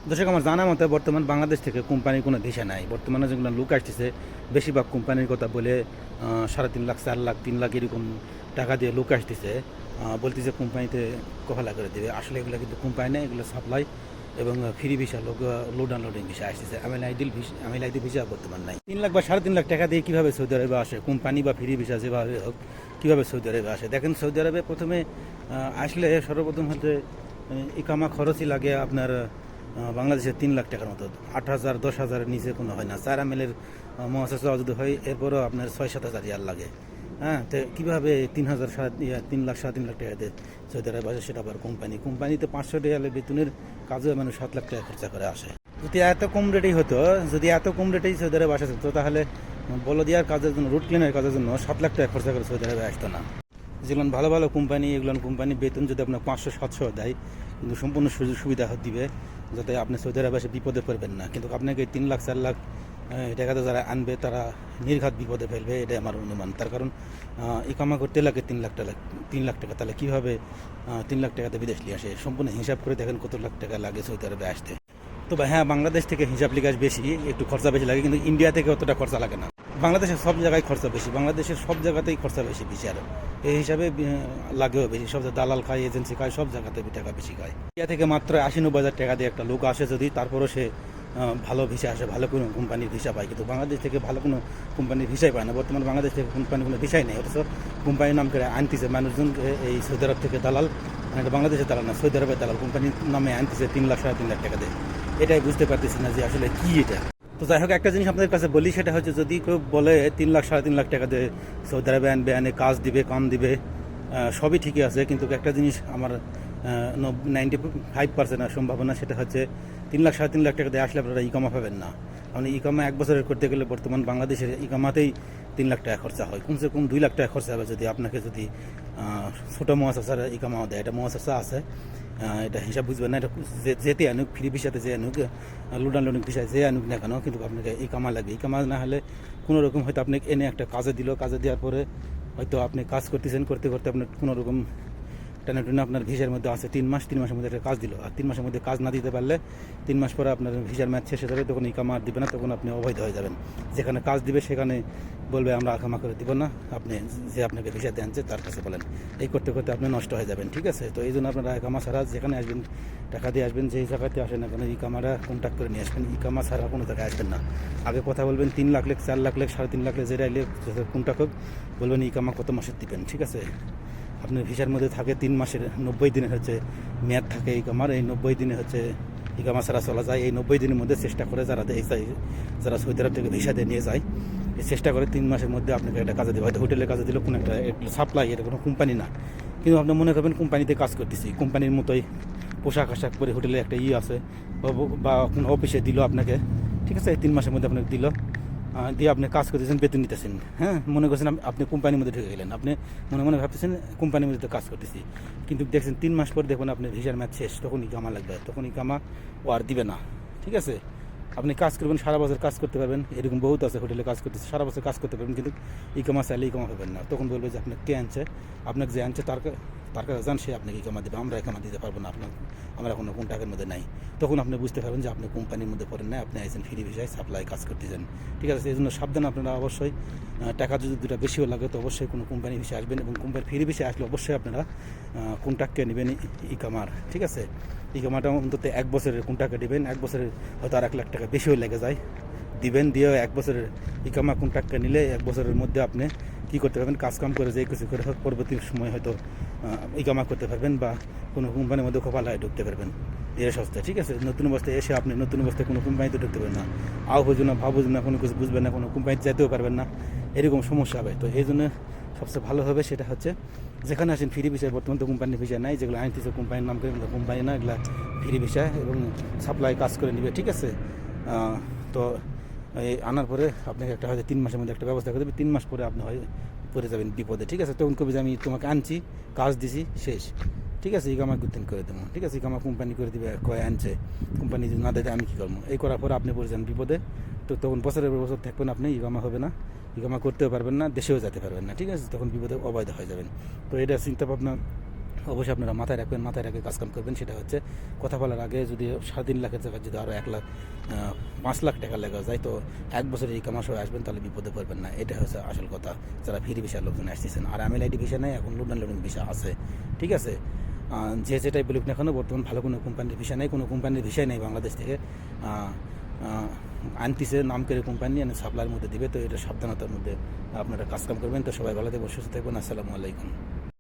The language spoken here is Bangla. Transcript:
দর্শক, আমার জানা মতে বর্তমান বাংলাদেশ থেকে কোম্পানির কোনো ভিসা নাই। বর্তমানে যেগুলো লোক আসতেছে বেশিরভাগ কোম্পানির কথা বলে 3.5 লাখ 4 লাখ 3 লাখ এরকম টাকা দিয়ে লোক আসতেছে, বলতেছে কোম্পানিতে কফালা করে দেবে। আসলে এগুলো কিন্তু কোম্পানি নেই, এগুলো সাপ্লাই এবং ফ্রি ভিসা, লোক লোড আনলোডিং ভিসা আসতেছে। আমিল আইডি ভিসা বর্তমান নাই। 3 লাখ বা 3.5 লাখ টাকা দিয়ে কীভাবে সৌদি আরবে আসে কোম্পানি বা ফ্রি ভিসা যেভাবে হোক, কীভাবে সৌদি আরবে আসে? দেখেন, সৌদি আরবে প্রথমে আসলে সর্বপ্রথম হচ্ছে ইকামা খরচই লাগে আপনার বাংলাদেশের 3 লাখ টাকার মতো। 8,000 10,000-এর নিচে কোনো হয় না। 4 আমিলের মহাশাসা যদি হয় এরপরও আপনার 6-7 হাজার রিয়াল লাগে। হ্যাঁ, তো কীভাবে 3,000 3 লাখ 3.5 লাখ টাকা দিয়ে সৌদি আরবে আসে? সেটা আবার কোম্পানিতে 500 রিয়ালের বেতনের কাজেও মানুষ 7 লাখ টাকা খরচা করে আসে। যদি এত কম রেটেই হতো, যদি এত কম রেটেই সৌদি আরবে আসা যেত, তাহলে বলদিয়ার কাজের জন্য, রুট ক্লিনের কাজের জন্য 7 লাখ টাকা খরচা করে সৌদি আরবে আসতো না। যেগুলো ভালো ভালো কোম্পানি, এগুলো কোম্পানি বেতন যদি আপনার 500-700 দেয়, কিন্তু সম্পূর্ণ সুযোগ সুবিধা দিবে যাতে আপনি সৌদি আরবে এসে বিপদে পড়বেন না। কিন্তু আপনাকে 3 লাখ 4 লাখ টাকাতে যারা আনবে তারা নির্ঘাত বিপদে ফেলবে, এটাই আমার অনুমান। তার কারণ ইকামা করতে লাগে 3 লাখ টাকা। তাহলে কীভাবে 3 লাখ টাকাতে বিদেশ নিয়ে আসে? সম্পূর্ণ হিসাব করে দেখেন কত লাখ টাকা লাগে সৌদি আরবে আসতে। তো হ্যাঁ, বাংলাদেশ থেকে হিসাব লিকাশ বেশি, একটু খরচা বেশি লাগে, কিন্তু ইন্ডিয়া থেকে অতটা খরচা লাগে না। বাংলাদেশের সব জায়গায় খরচা বেশি, বাংলাদেশের সব জায়গাতেই খরচা বেশি আরও এই হিসাবে লাগেও বেশি। সব দালাল খায়, এজেন্সি খায়, সব জায়গাতে টাকা বেশি খায়। ইন্ডিয়া থেকে মাত্র 80-90 হাজার টাকা দিয়ে একটা লোক আসে যদি, তারপরও সে ভালো ভিসা আসে, ভালো কোনো কোম্পানির ভিসা পায়। কিন্তু বাংলাদেশ থেকে ভালো কোনো কোম্পানির ভিসাই পায় না। বর্তমানে বাংলাদেশ থেকে কোম্পানির কোনো ভিসাই নেই, অথচ কোম্পানির নাম করে আনতেছে মানুষজন এই সৌদি আরব থেকে দালাল, মানে এটা বাংলাদেশের দালাল না, সৌদি আরবের দালাল কোম্পানির নামে আনতেছে 3 লাখ 3.5 লাখ টাকা দিয়ে। এটাই বুঝতে পারতেছি না যে আসলে কী এটা। তো যাই হোক, একটা জিনিস আপনাদের কাছে বলি, সেটা হচ্ছে যদি কেউ বলে 3 লাখ 3.5 লাখ টাকা দিয়ে সৌদি আরবে আনে কাজ দিবে, কাম দিবে, সবই ঠিকই আছে, কিন্তু একটা জিনিস আমার 95% সম্ভাবনা, সেটা হচ্ছে 3 লাখ 3.5 লাখ টাকা দিয়ে আসলে আপনারা ইকামা পাবেন না। কারণ ইকামা 1 বছরের করতে গেলে বর্তমান বাংলাদেশের ইকামাতেই 3 লাখ টাকা খরচা হয়, কমসে কম 2 লাখ টাকা খরচা হবে যদি আপনাকে যদি ছোটো মহাশাসার ইকামা দেয়। এটা মহাশাসা আছে, এটা হিসাব বুঝবেন না। এটা যেতে আনুক, ফ্রি ভিসাতে যে আনুক, লোড আনলোডিং ভিসায় যে আনুক না কেন, কিন্তু আপনাকে ইকামা লাগবে। ইকামা না হলে কোনো রকম হয়তো আপনাকে এনে একটা কাজে দিল, কাজে দেওয়ার পরে হয়তো আপনি কাজ করতেছেন, করতে করতে আপনার কোনো রকম টানা টুনা আপনার ভিসার মধ্যে আছে 3 মাস, 3 মাসের মধ্যে একটা কাজ দিল, আর 3 মাসের মধ্যে কাজ না দিতে পারলে 3 মাস পরে আপনার ভিসার ম্যাচ শেষ হয়ে যাবে, তখন ইকামা দিবে না, তখন আপনি অবৈধ হয়ে যাবেন। যেখানে কাজ দিবে সেখানে বলবে আমরা ইকামা করে দিব না, আপনি যে আপনাকে ভিসা দেনছে তার কাছে বলেন। এই করতে করতে আপনি নষ্ট হয়ে যাবেন, ঠিক আছে? তো এই জন্য আপনারা ইকামা ছাড়া যেখানে আসবেন, টাকা দিয়ে আসবেন, যেই জায়গাতে আসেন না কেন, ইকামারা কন্ট্যাক্ট করে নিয়ে আসবেন। ইকামা ছাড়া কোনো জায়গায় আসবেন না। আগে কথা বলবেন 3 লাখ 4 লাখ 3.5 লাখ যেটা এলে কন্ট্যাক্ট হোক, বলবেন ইকামা কত মাসের দিবেন, ঠিক আছে? আপনার ভিসার মধ্যে থাকে 3 মাসের 90 দিনের হচ্ছে মেয়াদ থাকে ইকামার। এই 90 দিনে হচ্ছে ইকামা ছাড়া চলা যায়। এই 90 দিনের মধ্যে চেষ্টা করে যারা সৌদি আরব থেকে ভিসা দিয়ে নিয়ে যায়, এই চেষ্টা করে 3 মাসের মধ্যে আপনাকে একটা কাজে দেবে। হয়তো হোটেলে কাজে দিল, কোনো একটা সাপ্লাই, এটা কোনো কোম্পানি না, কিন্তু আপনি মনে করবেন কোম্পানিতে কাজ করতেছি, কোম্পানির মতোই পোশাক আশাক পরে হোটেলে একটা আছে, বা কোনো অফিসে দিল আপনাকে, ঠিক আছে? 3 মাসের মধ্যে আপনাকে দিল, দিয়ে আপনি কাজ করতেছেন, বেতন নিতেছেন। হ্যাঁ, মনে করছেন আপনি কোম্পানির মধ্যে ঢুকে গেলেন, আপনি মনে মনে ভাবতেছেন কোম্পানির মধ্যে তো কাজ করতেছি, কিন্তু দেখছেন 3 মাস পর দেখুন আপনার ভিসার ম্যাচ শেষ, তখন ইকামা লাগবে, তখন ইকামা ও আর দিবে না, ঠিক আছে? আপনি কাজ করবেন, সারা বছর কাজ করতে পারবেন, এরকম বহুত আছে হোটেলে কাজ করতেছে, সারা বছর কাজ করতে পারবেন, কিন্তু ইকামা চাইলে ইকামা পাবেন না। তখন বলবে যে আপনাকে কে আনছে, আপনাকে যে আনছে তার কাছে যান, সে আপনাকে ইকামা দেবে, আমরা ইকামা দিতে পারবো না, আমরা কোনো কন্ট্যাক্টের মধ্যে নাই। তখন আপনি বুঝতে পারবেন যে আপনি কোম্পানির মধ্যে পড়েন না, আপনি আইসেন ফ্রি ভিসায় সাপ্লাই কাজ করতেছেন, ঠিক আছে? এই জন্য সাবধান আপনারা। অবশ্যই টাকা যদি দুটা বেশিও লাগে তো অবশ্যই কোনো কোম্পানি ভিসা আসবেন, এবং কোম্পানি ফ্রি ভিসা আসলে অবশ্যই আপনারা কন্ট্যাক্টে নেবেন ইকামার, ঠিক আছে? ইকামাটা অন্তত 1 বছরের কন্ট্যাক্টে নেবেন। 1 বছরের হয়তো আর 1 লাখ টাকা বেশিও লেগে যায়, দিবেন। দিয়ে 1 বছরের ইকামা কন্ট্যাক্টে নিলে 1 বছরের মধ্যে আপনি কী করতে পারবেন, কাজকাম করে যে কিছু করে হোক, পরবর্তী সময় হয়তো ইকামা করতে পারবেন, বা কোনো কোম্পানির মধ্যে কপালায় ঢুকতে পারবেন এর সস্তায়, ঠিক আছে? নতুন অবস্থায় এসে আপনি নতুন অবস্থায় কোনো কোম্পানিতে ঢুকতে পারবেন না, বুঝুন না, বুঝুন না, কোনো কিছু বুঝবেন না, কোনো কোম্পানিতে যেতেও পারবেন না, এরকম সমস্যা হবে। তো এই জন্য সবচেয়ে ভালো হবে সেটা হচ্ছে যেখানে আসেন ফ্রি ভিসায়। বর্তমান তো কোম্পানির ভিসা নাই, যেগুলো আনতেছে কোম্পানির নাম করে, এগুলো কোম্পানি না, এগুলো ফ্রি ভিসা, এবং সাপ্লাই কাজ করে নেবে, ঠিক আছে? তো এই আনার পরে আপনাকে একটা হয়তো 3 মাসের মধ্যে একটা ব্যবস্থা করে দেবে। 3 মাস পরে আপনি হয় পড়ে যাবেন বিপদে, ঠিক আছে? তখন কবি যে আমি তোমাকে আনছি, কাজ দিছি, শেষ, ঠিক আছে? ইকামা গুতেন করে দেবো, ঠিক আছে? ইকামা কোম্পানি করে দিবে, কয় আনছে, কোম্পানি যদি না দেয় আমি কী করবো? এই করার পরে আপনি পড়ে যান বিপদে। তো তখন বছরের বছর থাকবেন আপনি, ইকামা হবে না, ইকামা করতেও পারবেন না, দেশেও যেতে পারবেন না, ঠিক আছে? তখন বিপদে অবৈধ হয়ে যাবেন। তো এটা চিন্তা ভাবনা অবশ্যই আপনারা মাথায় রাখবেন, মাথায় রেখে কাজকাম করবেন। সেটা হচ্ছে কথা বলার আগে যদি 3.5 লাখের জায়গায় যদি আরও 1 লাখ 5 লাখ টাকা লেগে যায়, তো 1 বছরের এই কামার সবাই আসবেন, তাহলে বিপদে পড়বেন না। এটা হচ্ছে আসল কথা, যারা ফ্রি ভিসার লোকজন আসতেছেন। আর আমিল ভিসা নেই, এখন লোডিং ভিসা আছে, ঠিক আছে। যে যেটাই বলুক না কেন, বর্তমান ভালো কোনো কোম্পানির ভিসা নেই, কোনো কোম্পানির ভিসাই নেই বাংলাদেশ থেকে আনতিছে নাম করে কোম্পানি সাপ্লাইয়ের মধ্যে দিবে। তো এটা সাবধানতার মধ্যে আপনারা কাজকাম করবেন। তো সবাই ভালো থাকবেন, সুস্থ থাকবেন। আসসালামু আলাইকুম।